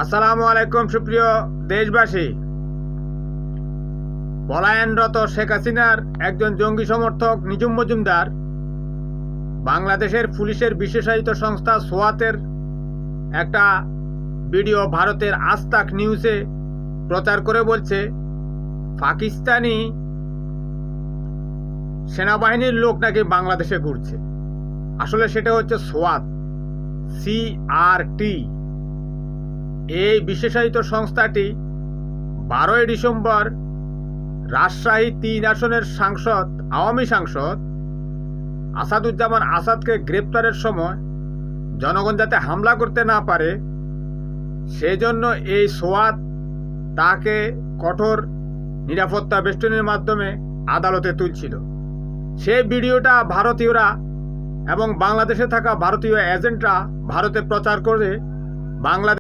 আসসালামু আলাইকুম সুপ্রিয় দেশবাসী। পলায়নরত শেখ হাসিনার একজন জঙ্গি সমর্থক নিজুম মজুমদার বাংলাদেশের পুলিশের বিশেষায়িত সংস্থা সোয়াতের একটা ভিডিও ভারতের আজ তাক নিউজে প্রচার করে বলছে পাকিস্তানি সেনাবাহিনীর লোক নাকি বাংলাদেশে ঘুরছে। আসলে সেটা হচ্ছে সোয়াত, CRT। এই বিশেষায়িত সংস্থাটি 12 ডিসেম্বর রাজশাহী 3 আসনের সাংসদ আওয়ামী সাংসদ আসাদুজ্জামান আসাদকে গ্রেপ্তারের সময় জনগণ যাতে হামলা করতে না পারে সেজন্য এই সোয়াত তাকে কঠোর নিরাপত্তা বেষ্টনীর মাধ্যমে আদালতে তুলছিল। সেই ভিডিওটা ভারতীয়রা এবং বাংলাদেশে থাকা ভারতীয় এজেন্টরা ভারতে প্রচার করে বাংলাদেশ